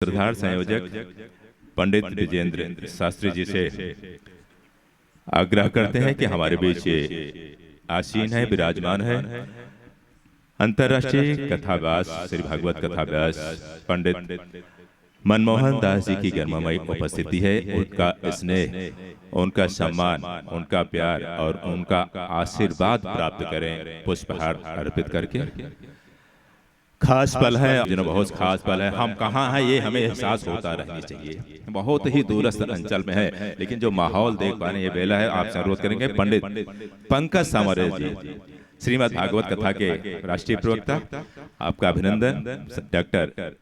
सूत्रधार संयोजक पंडित विजेंद्र शास्त्री जी से आग्रह करते हैं कि हमारे बीच आसीन है, विराजमान है अंतर्राष्ट्रीय कथाव्यास श्री भागवत कथाव्यास पंडित मनमोहन दास जी की गर्ममयी उपस्थिति है। उनका स्नेह, उनका सम्मान, उनका प्यार और उनका आशीर्वाद प्राप्त करें पुष्पहार अर्पित करके। खास पल है, जिन्हें बहुत खास पल है। हम कहाँ हैं ये हमें एहसास होता रहनी चाहिए। बहुत ही दूरस्थ अंचल में है, लेकिन जो माहौल देख पा रहे हैं ये बेला है। आपसे अनुरोध करेंगे पंडित पंकज सामरे जी, श्रीमद् भागवत कथा के राष्ट्रीय प्रवक्ता, आपका अभिनंदन। डॉक्टर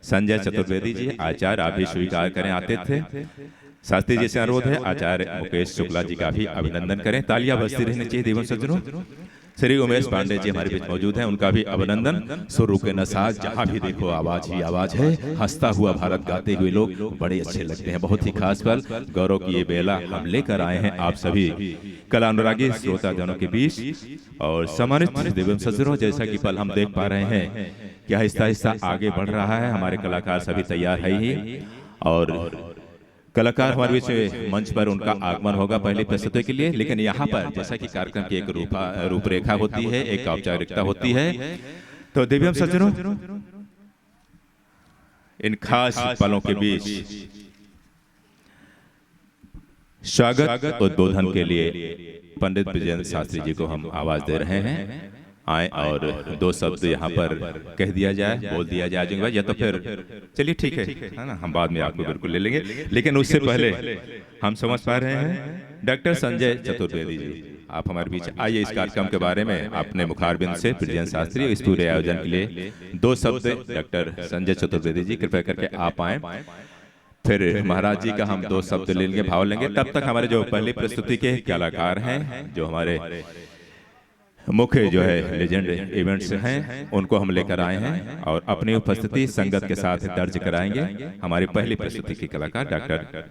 संजय चतुर्वेदी जी आचार्य, आप भी स्वीकार करें आतिथ्य। शास्त्री जी से अनुरोध है आचार्य मुकेश शुक्ला जी का भी अभिनंदन करें। तालियां बजती रहनी चाहिए देवों सज्जनों। श्री उमेश पांडे जी हमारे बीच मौजूद हैं, उनका भी अभिनंदन। सुर के नसाज, जहां भी देखो आवाज ही आवाज है। हंसता हुआ भारत गाते हुए लोग बड़े अच्छे लगते हैं। बहुत ही खास पल, गौरव की ये बेला हम लेकर आए हैं आप सभी कला अनुरागी श्रोता जनों के बीच। और सम्मानित देवों सज्जनों, जैसा कि पल हम देख पा रहे हैं कि आहिस्ता आहिस्ता आगे बढ़ रहा है। हमारे कलाकार सभी तैयार है ही, और कलाकार हमारे बीच मंच पर उनका आगमन होगा पहली प्रस्तुति के लिए। लेकिन यहाँ पर जैसा कि कार्यक्रम की एक रूपरेखा होती है, एक औपचारिकता होती है, तो दिव्यम सज्जनों, इन खास पलों के बीच स्वागत उद्बोधन के लिए पंडित विजेंद्र शास्त्री जी को हम आवाज दे रहे हैं। आए और दो शब्द यहाँ पर कह दिया जाए, बोल दिया जाए, या तो फिर चलिए ठीक है ना, हम बाद में आपको बिल्कुल ले लेंगे। लेकिन उससे पहले हम समझ पा रहे हैं डॉक्टर संजय चतुर्वेदी जी, आप हमारे बीच आइए। इस कार्यक्रम के बारे में अपने मुखारबिंद से विजेंद्र शास्त्री, इस पूरे आयोजन के लिए दो शब्द डॉक्टर संजय चतुर्वेदी जी कृपया करके आप आए। फिर महाराज जी का हम दो शब्द लेंगे, भाव लेंगे। तब तक हमारे जो पहली प्रस्तुति के कलाकार हैं, जो हमारे मुख्य जो है लेजेंड इवेंट्स हैं, उनको हम लेकर आए हैं और अपनी उपस्थिति संगत के साथ दर्ज कराएंगे। हमारी पहली प्रस्तुति के कलाकार डॉक्टर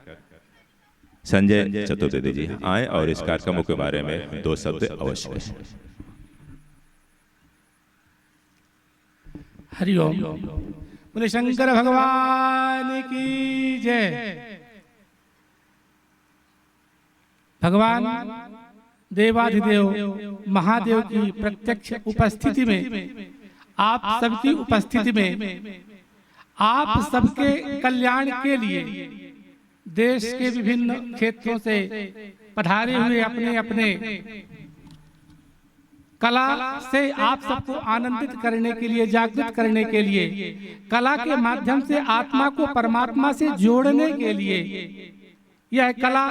संजय चतुर्वेदी जी आए और इस कार्यक्रमों के बारे में दो शब्द अवश्य। हरिओम। बोले शंकर भगवान की जय। भगवान देवाधिदेव महादेव की प्रत्यक्ष उपस्थिति में, आप सबकी उपस्थिति में, आप सबके कल्याण के लिए देश के विभिन्न क्षेत्रों से पधारे हुए अपने अपने कला से आप सबको आनंदित करने के लिए, जागृत करने के लिए, कला के माध्यम से आत्मा को परमात्मा से जोड़ने के लिए, यह कला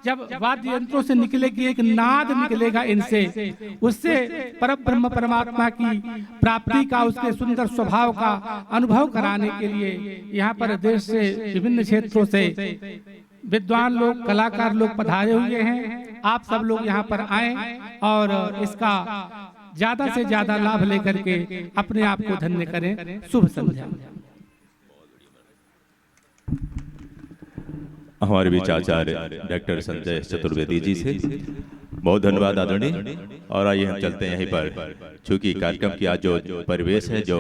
जब वाद्य यंत्रों से निकलेगी, एक नाद निकलेगा इनसे, उससे परब्रह्म परमात्मा की प्राप्ति का, उसके सुंदर स्वभाव का अनुभव कराने के लिए यहाँ पर देश से विभिन्न क्षेत्रों से विद्वान लोग, कलाकार लोग पधारे हुए हैं। आप सब लोग यहाँ पर आए और इसका ज्यादा से ज्यादा लाभ लेकर के अपने आप को धन्य करें। शुभ संध्या। हमारे बीच आचार्य डॉक्टर संजय चतुर्वेदी जी से बहुत धन्यवाद आदरणीय। और आइए हम चलते हैं यहीं पर, चूंकि कार्यक्रम की आज जो परिवेश है, जो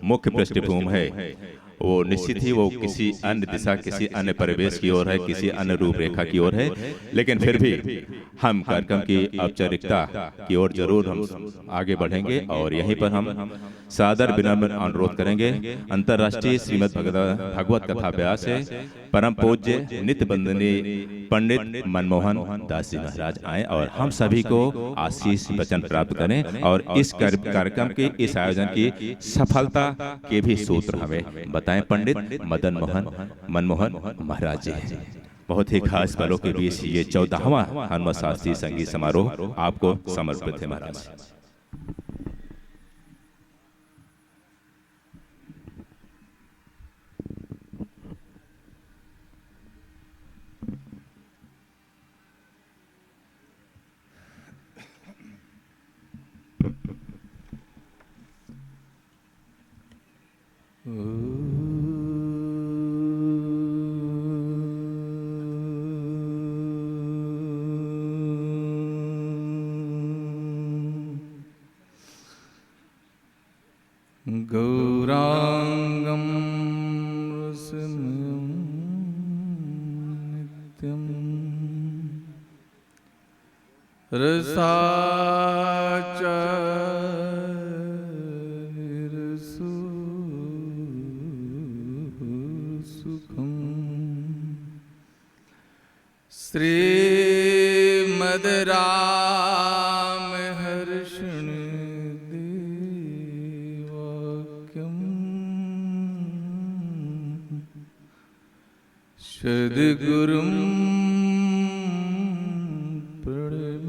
मुख्य पृष्ठभूमि है, वो निश्चित ही वो किसी अन्य दिशा, किसी अन्य परिवेश की ओर है, किसी अन्य रूपरेखा की ओर है। लेकिन फिर भी हम कार्यक्रम की औपचारिकता की ओर जरूर हम आगे बढ़ेंगे और यहीं पर हम सादर विनम्र अनुरोध करेंगे अंतर्राष्ट्रीय श्रीमद् भागवत कथा व्यास से परम पूज्य नित्य बंदनीय पंडित मनमोहन दास जी महाराज आए और हम सभी को आशीष वचन प्राप्त करें और इस कार्यक्रम के, इस आयोजन की सफलता के भी सूत्र हमें बताएं। पंडित मदन मोहन मनमोहन महाराज जी हैं। बहुत ही खास पलों के बीच ये 14वां हनुमत शास्त्रीय संगीत समारोह आपको समर्पित है महाराज। नित्यं रसाचार्यरसो सुखं श्रीमद् रामहर्षण देवाक्यं सद्गुरुं प्रणमाम्यहम्।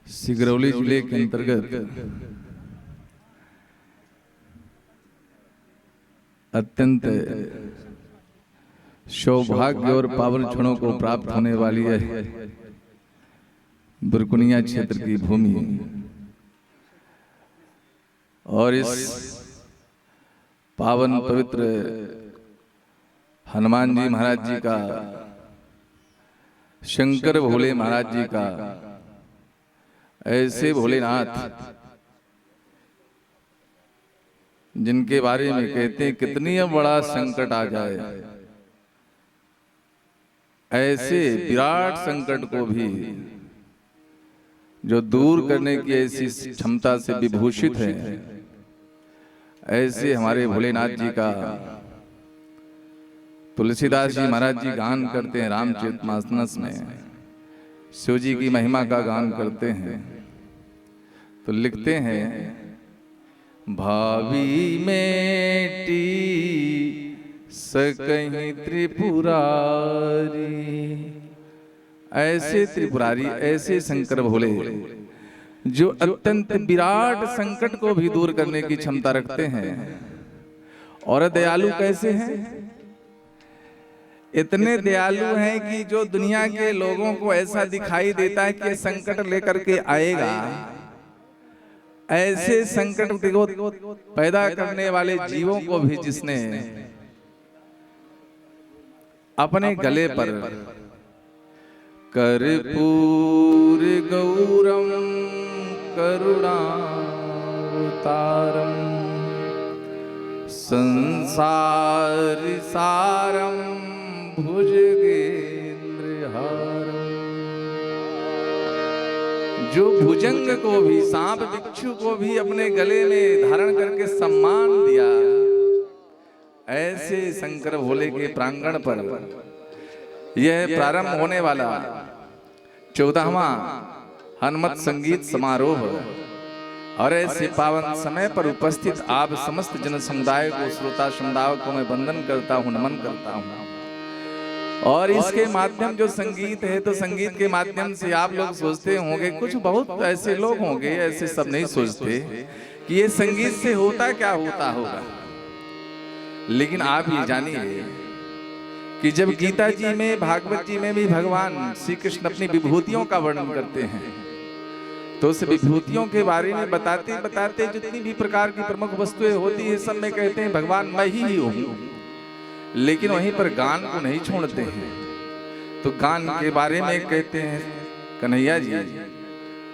सिगरौली जिले के अंतर्गत अत्यंत सौभाग्य और पावन क्षणों को प्राप्त होने वाली है बुरकुनिया क्षेत्र की भूमि, और इस पावन पवित्र हनुमान जी महाराज जी का, शंकर भोले महाराज जी का, ऐसे भोलेनाथ जिनके बारे में कहते हैं कितनी बड़ा संकट आ जाए, ऐसे विराट संकट को भी जो दूर करने की ऐसी क्षमता से विभूषित है, ऐसे हमारे भोलेनाथ जी का तुलसीदास जी महाराज जी गान करते हैं। रामचरितमानस में शिव जी की महिमा का गान करते हैं तो लिखते हैं, भावी मेटी सकहीं त्रिपुरारी। ऐसे त्रिपुरारी, ऐसे शंकर भोले जो अत्यंत विराट संकट को भी दूर करने की क्षमता रखते हैं। और दयालु कैसे हैं? इतने दयालु हैं कि जो दुनिया के लोगों को ऐसा दिखाई देता है कि संकट लेकर के आएगा, ऐसे संकट को पैदा करने वाले जीवों को भी जिसने अपने गले पर कर्पूर गौरम करुणावतारम संसार सारम भुजगेंद्रहारम, जो भुजंग को भी, सांप बिच्छू को भी अपने गले में धारण करके सम्मान दिया, ऐसे शंकर भोले के प्रांगण पर यह प्रारंभ होने वाला 14वां हनुमत संगीत समारोह और ऐसे पावन समय पर उपस्थित आप समस्त जन समुदाय को, श्रोता समुदाय को मैं वंदन करता हूँ, नमन करता हूँ। और इसके माध्यम जो संगीत है, तो संगीत के माध्यम से आप लोग सोचते होंगे, कुछ बहुत ऐसे लोग होंगे, ऐसे सब नहीं सोचते कि ये संगीत से होता क्या होता होगा। लेकिन आप ये जानिए कि जब गीता जी में, भागवत जी में भी भगवान श्री कृष्ण अपनी विभूतियों का वर्णन करते हैं, तो उस विभूतियों के बारे में बताते बताते जितनी भी प्रकार की प्रमुख वस्तुएं होती है, सब में कहते हैं भगवान मैं ही हूँ। लेकिन वहीं पर गान को नहीं छोड़ते हैं। तो गान के बारे में कहते हैं कन्हैया जी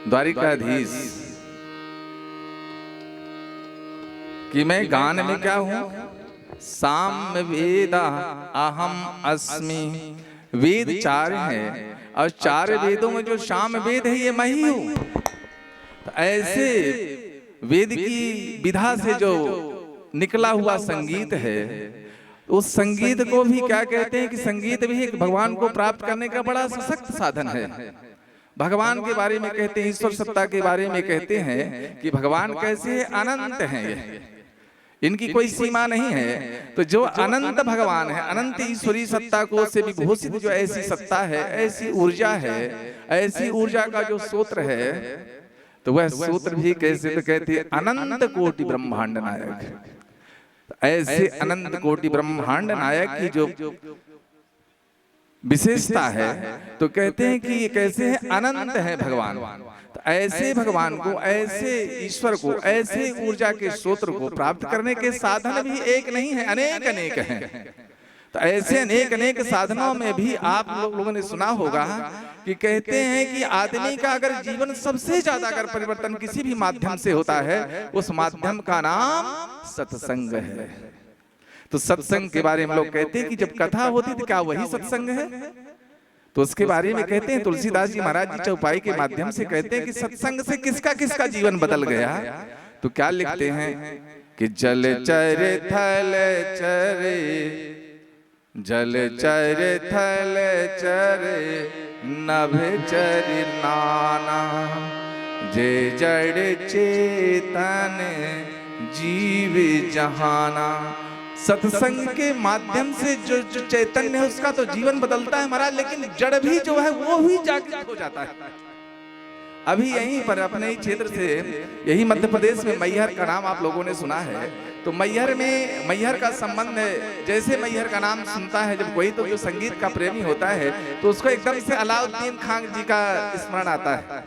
द्वारिकाधीश कि मैं गान में क्या हूं? साम वेदा अहम अस्मि। वेद 4 हैं और 4 वेदों में जो साम वेद है ये मैं ही हूं। तो ऐसे वेद की विधा से जो निकला हुआ संगीत है, उस संगीत को भी क्या कहते हैं कि संगीत भी एक भगवान को प्राप्त करने का बड़ा सशक्त साधन है। भगवान के बारे में कहते हैं, ईश्वर सत्ता के बारे में कहते हैं कि भगवान कैसे अनंत हैं, इनकी कोई सीमा नहीं है। तो जो अनंत भगवान है, अनंत ईश्वरी सत्ता को से विभूषित जो ऐसी सत्ता है, ऐसी ऊर्जा है, ऐसी ऊर्जा का जो सूत्र है, तो वह सूत्र भी कैसे, तो कहते हैं अनंत कोटि ब्रह्मांड नायक। ऐसे अनंत कोटि ब्रह्मांड नायक की जो विशेषता है, तो कहते हैं कि ये कैसे है, अनंत है भगवान। तो ऐसे भगवान को, ऐसे ईश्वर को, ऐसे ऊर्जा के स्रोत को प्राप्त करने के साधन भी एक नहीं है, अनेक अनेक हैं। तो ऐसे अनेक अनेक साधनों में भी आप लोगों ने सुना होगा कि कहते हैं कि आदमी का अगर जीवन सबसे ज्यादा अगर परिवर्तन किसी भी माध्यम से होता है, उस माध्यम का नाम सत्संग है। तो सत्संग के बारे में लोग कहते हैं कि जब कथा होती तो क्या वही सत्संग है? तो उसके बारे में कहते हैं तुलसीदास जी महाराज जी चौपाई के माध्यम से कहते हैं कि सत्संग से किसका किसका जीवन बदल गया। तो क्या लिखते हैं कि जल चरे थल चरे, जल चरे थल चरे नभ चरि नाना, जे जड़ चेतन जीव जहाना। सत्संग के माध्यम से जो चैतन्य है उसका तो जीवन बदलता है महाराज, लेकिन जड़ भी जो है वो भी जागृत हो जाता है। अभी यहीं पर अपने ही क्षेत्र से, यही मध्य प्रदेश में मैहर का नाम आप लोगों ने सुना है। तो मैहर में, मैहर का संबंध है, जैसे मैहर का नाम सुनता है जब कोई, तो जो संगीत का प्रेमी होता है तो उसको एकदम से अलाउद्दीन खां जी का स्मरण आता है।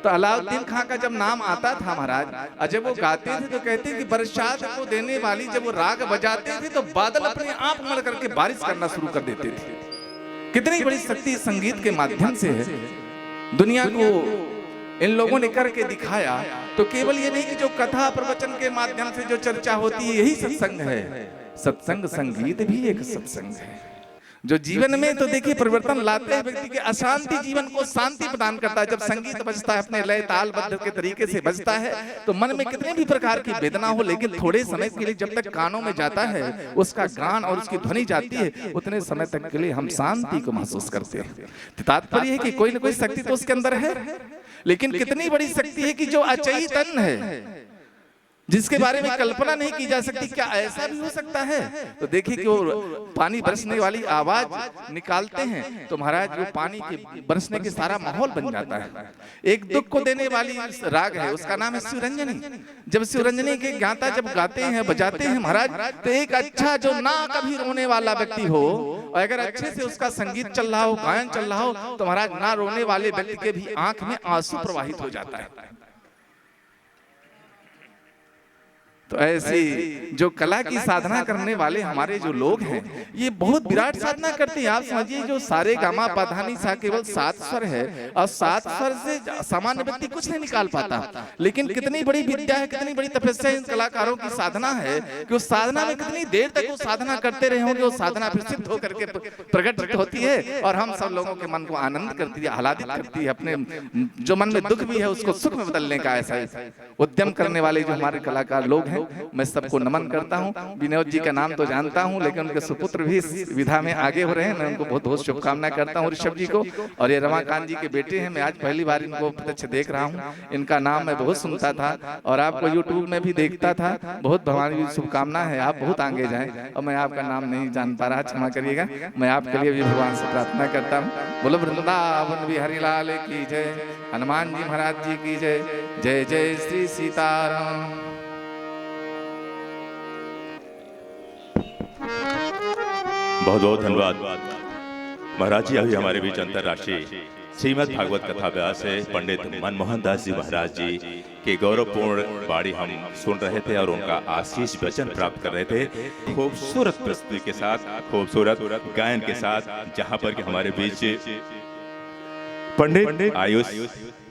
तो अलाउद्दीन खां का जब नाम आता था महाराज, और जब वो गाते थे तो कहते कि बरसात को देने वाली जब वो राग बजाते थे तो बादल अपने आप मर करके बारिश करना शुरू कर देते थे। कितनी बड़ी शक्ति संगीत के माध्यम से है। दुनिया को इन लोगों ने करके दिखाया। तो केवल ये नहीं कि जो कथा प्रवचन के माध्यम से जो चर्चा होती है यही सत्संग है, सत्संग संगीत भी एक सत्संग है जो जीवन में तो देखिए परिवर्तन लाते हैं। व्यक्ति के अशांति जीवन को शांति प्रदान करता है। जब संगीत बजता है अपने लय तालबद्ध के तरीके से बजता है तो मन में कितने भी प्रकार की वेदना हो, लेकिन थोड़े समय के लिए जब तक कानों में जाता है उसका गान और उसकी ध्वनि जाती है, उतने समय तक के लिए हम शांति को महसूस करते हैं। तात्पर्य है कि कोई ना कोई शक्ति तो उसके अंदर है, लेकिन कितनी बड़ी शक्ति है कि जो अचेतन है, जिसके बारे में कल्पना नहीं की जा सकती। क्या ऐसा भी हो सकता है? तो देखिए कि वो पानी बरसने वाली आवाज निकालते हैं तो महाराज वो पानी के बरसने के सारा माहौल बन जाता है। एक दुख को देने वाली राग है, उसका नाम है शिवरंजनी। जब शिवरंजनी के गाता जब गाते हैं बजाते हैं महाराज, तो एक अच्छा जो ना कभी रोने वाला व्यक्ति हो और अगर अच्छे से उसका संगीत चल रहा हो, गायन चल रहा हो, तो महाराज ना रोने वाले व्यक्ति के भी आंख में आंसू प्रवाहित हो जाता है। तो ऐसी जो कला की साधना करने वाले हमारे जो लोग हैं, ये बहुत विराट साधना करते हैं। आप समझिए जो सारे गामा पाधानी सा केवल 7 स्वर है और 7 स्वर से सामान्य व्यक्ति कुछ नहीं निकाल पाता, लेकिन कितनी बड़ी विद्या है, कितनी बड़ी तपस्या इन कलाकारों की साधना है कि उस साधना में कितनी देर तक वो साधना करते रहे होंगे। वो साधना फिर सिद्ध होकर के प्रकट होती है और हम सब लोगों के मन को आनंद करती है, आह्लादित करती है। अपने जो मन में दुख भी है उसको सुख में बदलने का ऐसा उद्यम करने वाले जो हमारे कलाकार लोग हैं, मैं सबको नमन करता हूं। विनोद जी का नाम तो जानता हूं, लेकिन उनके सुपुत्र भी इस विधा में आगे हो रहे हैं। मैं उनको बहुत बहुत शुभकामनाएं करता हूं, ऋषभ जी को। और ये रमाकांत जी के बेटे हैं, मैं आज पहली बार इनको प्रत्यक्ष देख रहा हूं। इनका नाम मैं बहुत सुनता था और आपको यूट्यूब में भी देखता था। बहुत भगवान की शुभकामना है, आप बहुत आगे जाएं। और मैं आपका नाम नहीं जान पा रहा, क्षमा करिएगा। मैं आपके लिए भी भगवान से प्रार्थना करता हूँ। बोलो वृंदावन बिहारी लाल की जय, हनुमान जी महाराज जी की जय। जय जय श्री सीताराम। बहुत बहुत धन्यवाद महाराज जी। अभी हमारे बीच अंतर्राष्ट्रीय श्रीमद् भागवत कथा व्यास है पंडित मनमोहन दास जी महाराज जी के गौरवपूर्ण वाणी हम सुन रहे थे और उनका आशीष वचन प्राप्त कर रहे थे। खूबसूरत प्रस्तुति के साथ, खूबसूरत गायन के साथ, जहां पर कि हमारे बीच पंडित आयुष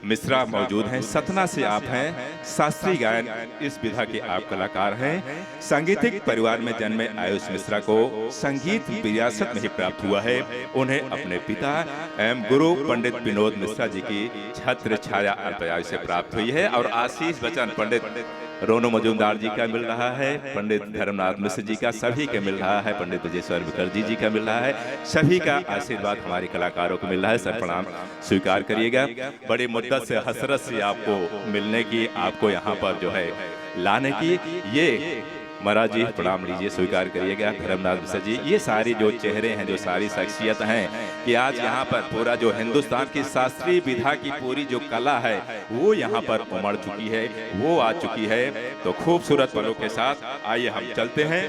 मिश्रा मौजूद हैं। सतना से आप हैं, शास्त्रीय गायन इस विधा के आप कलाकार हैं। सांगीतिक परिवार में जन्मे आयुष मिश्रा को संगीत विरासत में ही प्राप्त हुआ है। उन्हें अपने पिता एवं गुरु पंडित विनोद मिश्रा जी की छत्र छाया अल्पयायु से प्राप्त हुई है। और आशीष वचन पंडित रोनो मजूमदार जी का मिल रहा है, पंडित धर्मनाथ मिश्र जी का सभी के मिल रहा है, पंडित विजयेश्वर मुखर्जी जी का मिल रहा है। सभी का आशीर्वाद हमारे कलाकारों को मिल रहा है। सर प्रणाम स्वीकार करिएगा। बड़ी मुद्दत से, हसरत से आपको मिलने की, आपको यहाँ पर जो है लाने की, ये महाराज जी प्रणाम लीजिए, स्वीकार करिएगा। धर्मनाथ मिश्र जी, ये सारी जो चेहरे हैं, जो सारी शख्सियत हैं कि आज यहाँ पर पूरा जो हिंदुस्तान की शास्त्रीय विधा की पूरी जो कला है वो यहाँ पर उमड़ चुकी है, वो आ चुकी है। तो खूबसूरत पलों के साथ आइए हम चलते हैं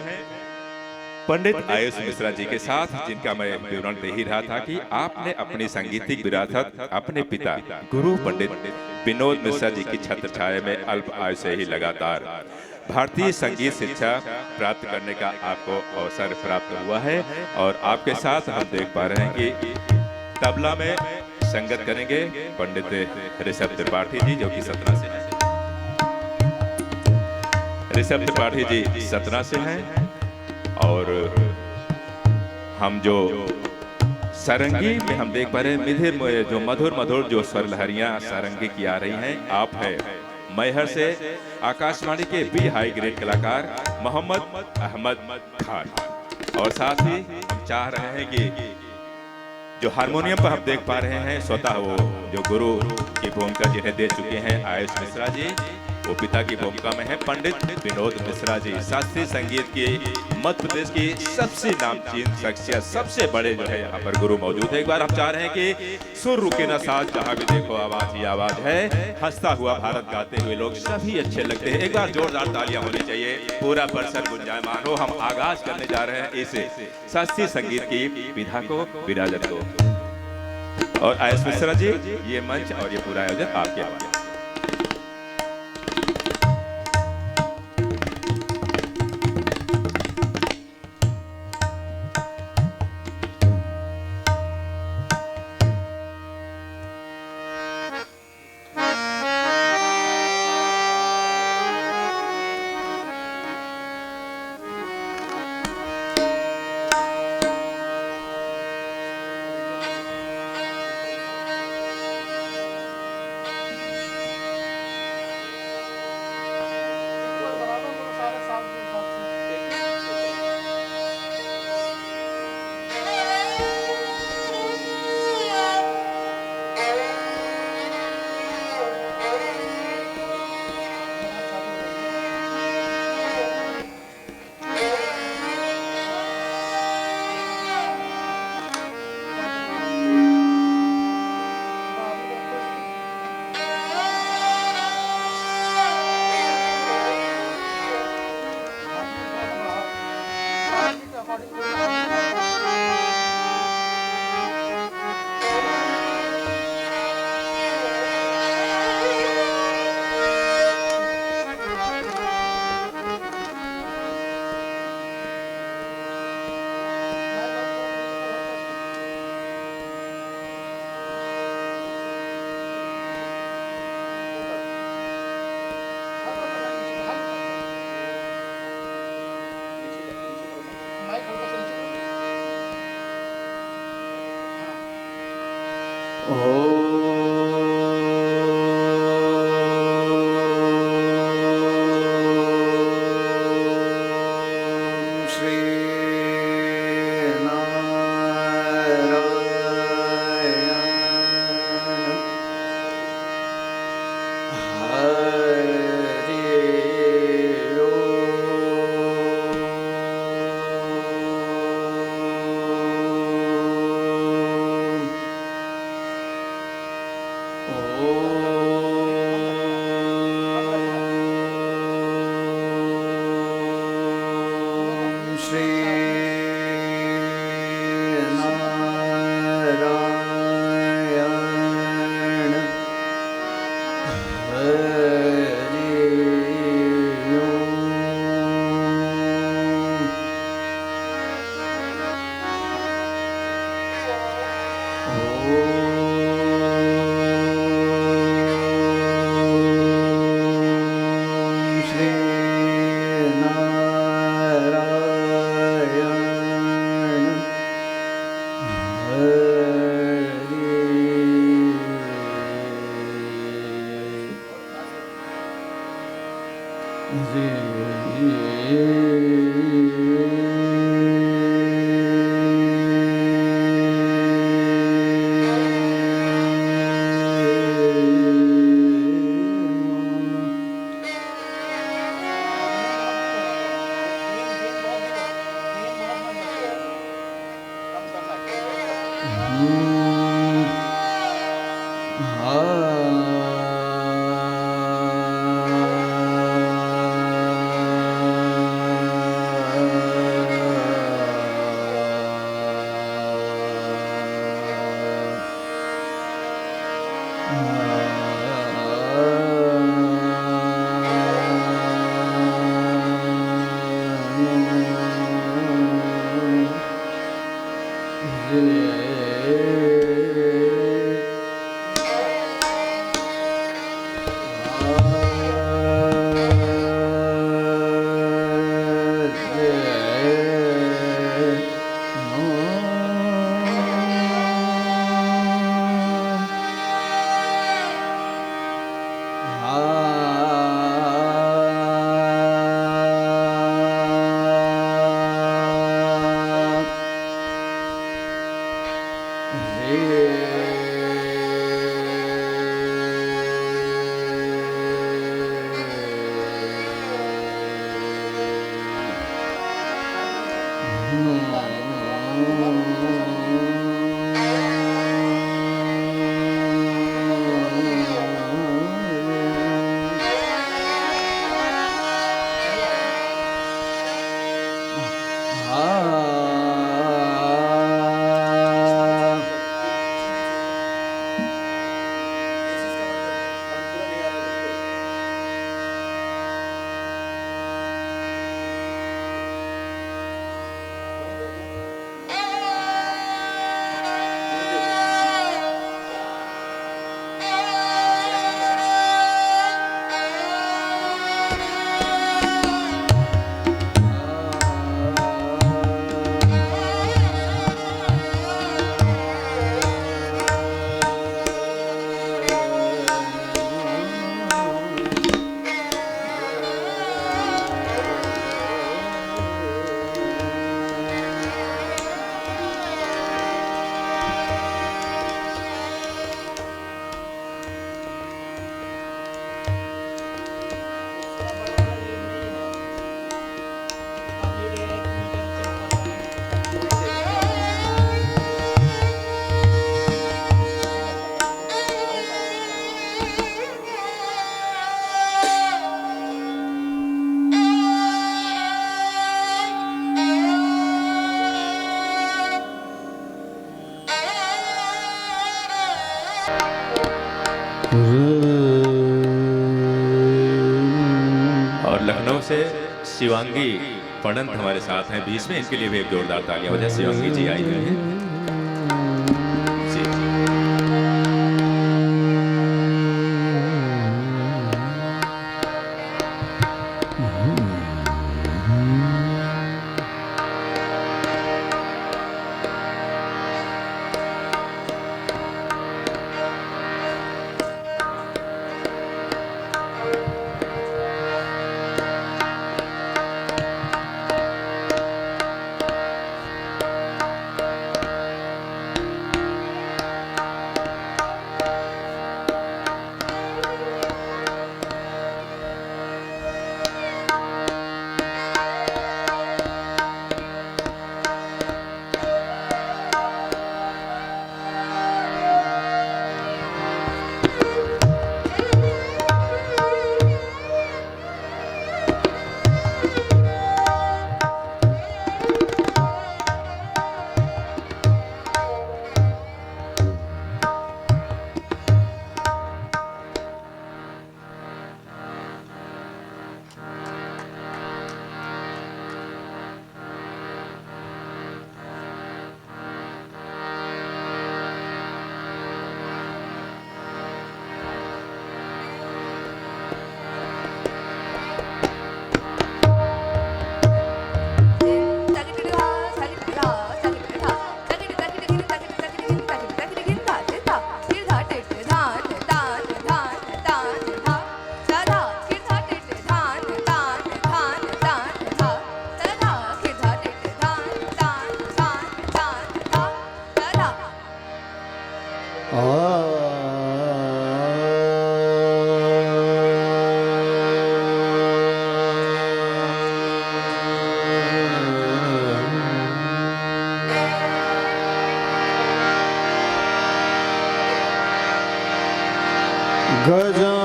पंडित आयुष मिश्रा जी के साथ, जिनका मैं विवरण दे ही रहा था कि आपने अपनी संगीतिक विरासत अपने पिता गुरु पंडित विनोद मिश्रा जी की छत्र छाया में अल्प आयु से ही लगातार भारतीय संगीत शिक्षा प्राप्त करने का आपको अवसर प्राप्त हुआ है। और आपके साथ हम देख पा रहे हैं कि तबला में संगत करेंगे पंडित ऋषभ त्रिपाठी जी, जो कि सतना से हैं। ऋषभ त्रिपाठी जी सतना से हैं और हम जो सारंगी में हम देख पा रहे हैं मिधिर जो मधुर मधुर जो स्वर लहरियां सारंगी की आ रही हैं। आप है मैहर से आकाशवाणी के बी हाई ग्रेड कलाकार मोहम्मद अहमद खान। और साथ ही हम चाह रहे हैं कि जो हारमोनियम पर हम देख पा रहे हैं स्वतः वो जो गुरु की भूमिका जिन्हें दे चुके हैं आयुष मिश्रा जी, वो पिता की भूमिका में है पंडित विनोद मिश्रा जी। शास्त्रीय संगीत की मध्य प्रदेश की सबसे नामचीन शख्सियत, सबसे बड़े जो है यहाँ पर गुरु मौजूद है। एक बार हम चाह रहे हैं कि सुर रुके ना साथ, जहाँ भी देखो आवाज ही आवाज है। हंसता हुआ भारत गाते हुए लोग सभी अच्छे लगते हैं। एक बार जोरदार तालियां होनी चाहिए, पूरा परिसर गुंजायमान हो। हम आगाज करने जा रहे हैं इस शास्त्रीय संगीत की विधा को, विराजत को। और आयुष मिश्रा जी, ये मंच और ये पूरा आयोजन आपके हवाले। और लखनऊ से शिवांगी पणंत हमारे साथ हैं बीच में, इनके लिए भी एक जोरदार तालियां बजाएं। शिवांगी जी आई हुई हैं जी।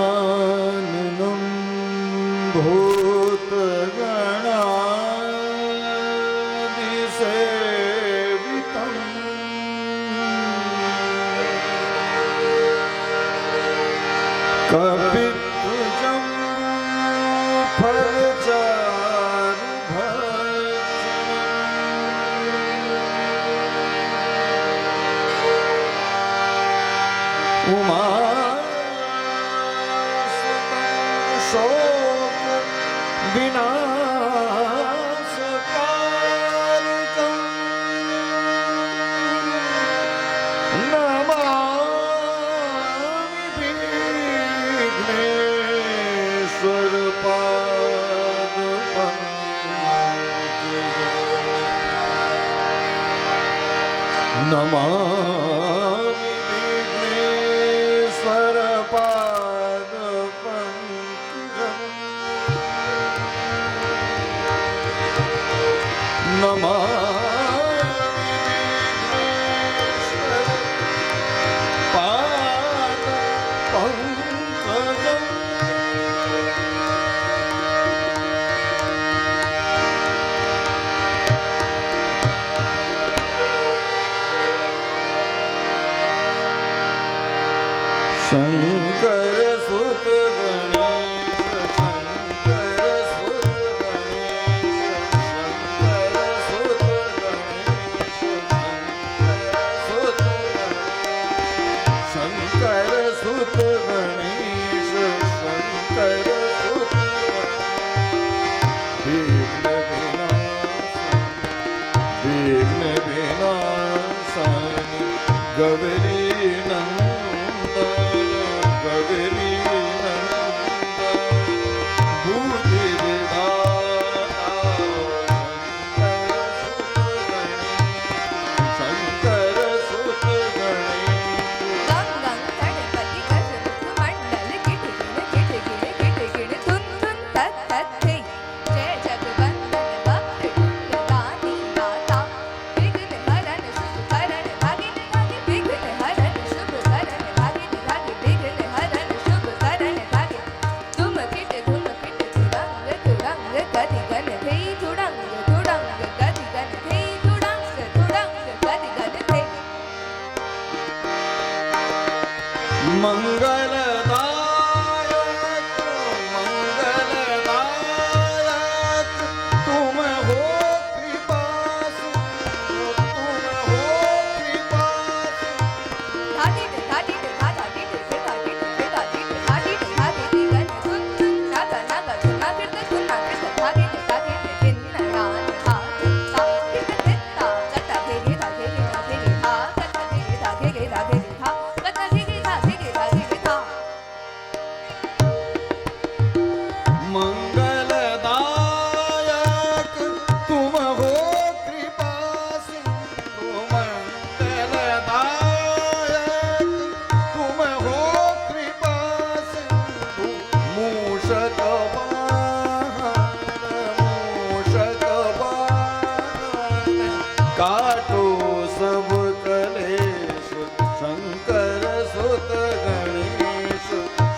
गजाननं भूतगणादिसेवितं कपिध्वजं उमा शोक विनाशकारकं नमामि विघ्नेश्वरं पाद नमामि विघ्नेश्वर पाद पंकजं नमामि विघ्नेश्वर पाद पंकजं शंकर सुत गणेश शंकर सुत गणेश शंकर सुत गणेश शंकर सुत विघ्न विनाशाय गौरी गौरी बुद्धि शंकर सुत गणेश गंग गंग गणपति गज मुख मंडल किट गिण धुन धुन तत तत थे जय जगवंदन भक्त दानी दाता विघ्न हरन शुभ हरन भागिन भागिन विघ्न हरन शुभ हरन भागिन भागिन विघ्न हरन शुभ हरन भागिन तुम किट तुरंग तुरंग गति गण थे तुरंग तुरंग गति गण थे तुरंग तुरंग गति गण थे मंगलदायक मंगलदायक तुम हो कृपासु तुम हो कृपासु धाटी धाटी धाटी धाटी धाटी धाटी धाटी गण धुन धुन नागा नागा धुना कृत धाटी धाटी किन्न रान हा ता कृत ता कता घेगे धा घेगे धा घेगे हा कता घेगे धा घेगे धा घेगे हा कता घेगे धा घेगे धा घेगे था मंगलदायक तुम हो कृपासु मंगलदायक तुम हो कृपासु मूषक वाहन काटो सब कलेश शंकर सुत गणेश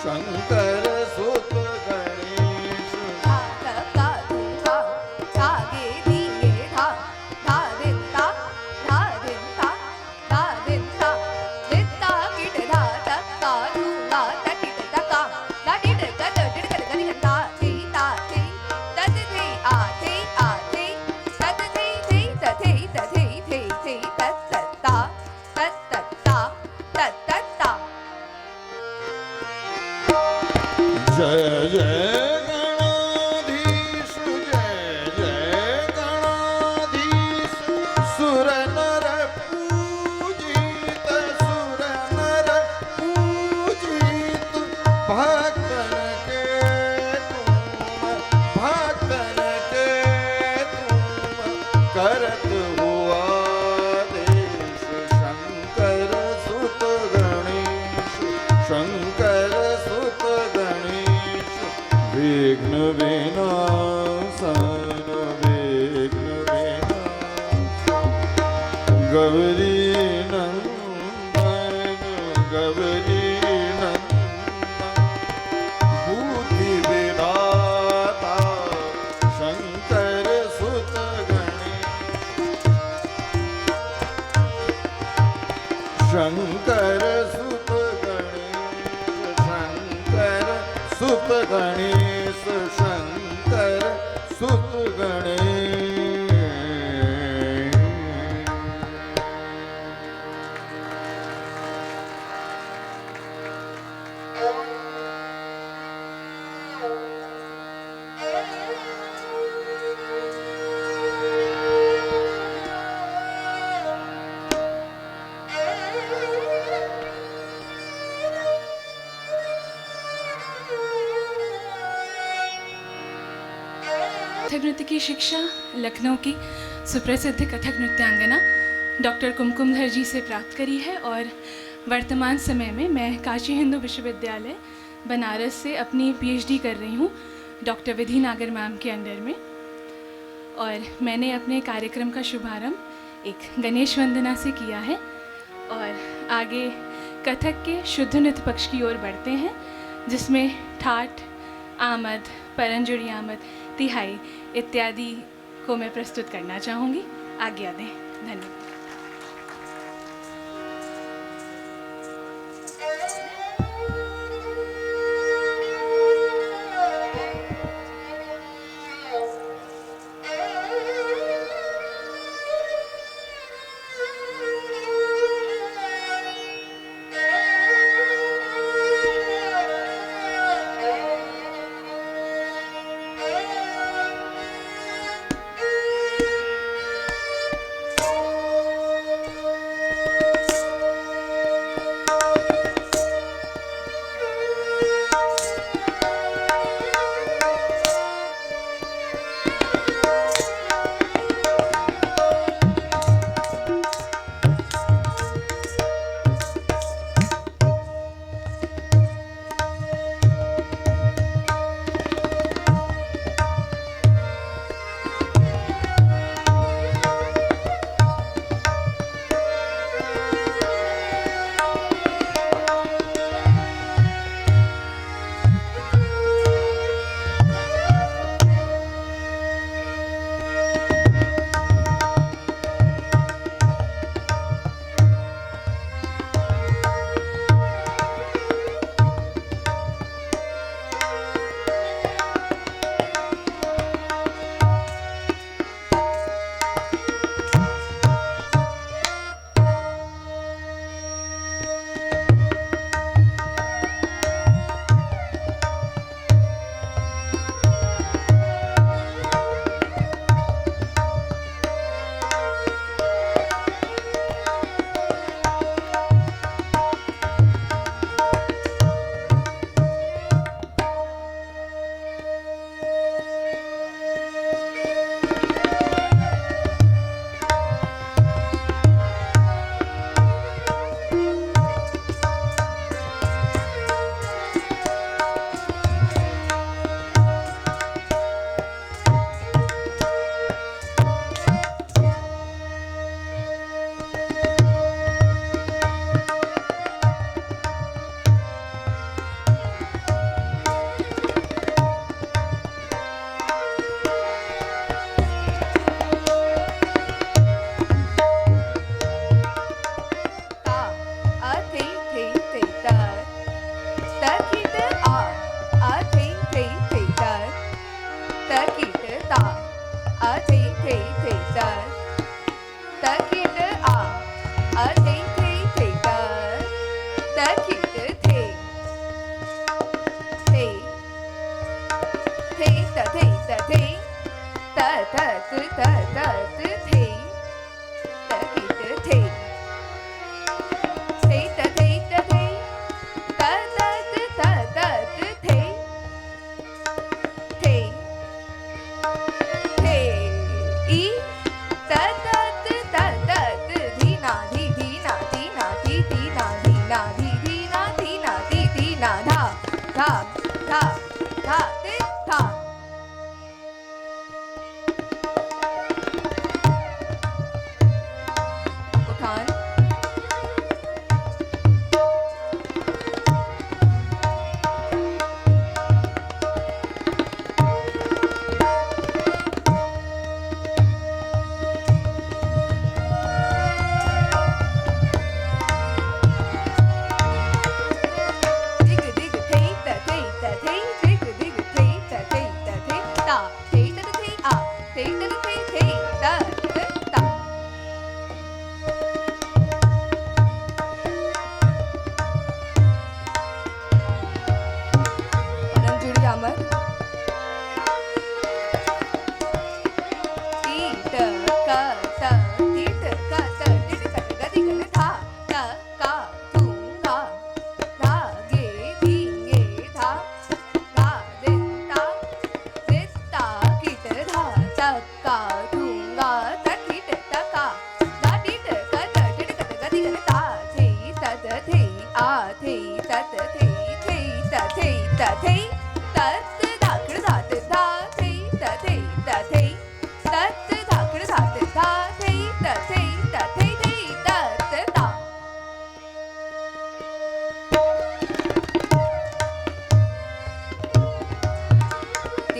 शंकर सुत गणेश धा का धूहा धागे धीरे धा धा दिन ता दित्ता किट धा तक्का धूहा तकिट तका लाटिट कट डिड़कट गनि ता थी तत थे आ थे तत थे तथे तथे थे तत ता जय जय गणाधीश जय जय गणाधीश सुर नर पूजित भक्तन के तुम करत हुआ देश शंकर सुत गणेश शंकर सुत गणेश विघ्न विनाशाय विघ्न विनाशाय गौरी नंदन गौरी नंदन बुद्धि विदाता शंकर सुत गणेश शंकर सुत गणेश शंकर सुत गणेश शंकर सुत गणेश कथक नृत्य की शिक्षा लखनऊ की सुप्रसिद्ध कथक नृत्यांगना डॉक्टर कुमकुमधर जी से प्राप्त करी है और वर्तमान समय में मैं काशी हिंदू विश्वविद्यालय बनारस से अपनी पीएचडी कर रही हूँ डॉक्टर विधि नागर मैम के अंडर में। और मैंने अपने कार्यक्रम का शुभारंभ एक गणेश वंदना से किया है और आगे कथक के शुद्ध नृत्य पक्ष की ओर बढ़ते हैं, जिसमें ठाठ, आमद, परंजुड़ी आमद, तिहाई इत्यादि को मैं प्रस्तुत करना चाहूँगी। आज्ञा दें। धन्यवाद।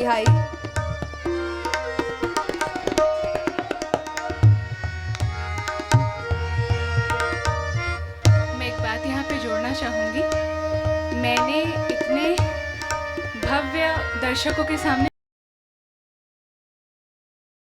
तिहाई। मैं एक बात यहाँ पे जोड़ना चाहूँगी। मैंने इतने भव्य दर्शकों के सामने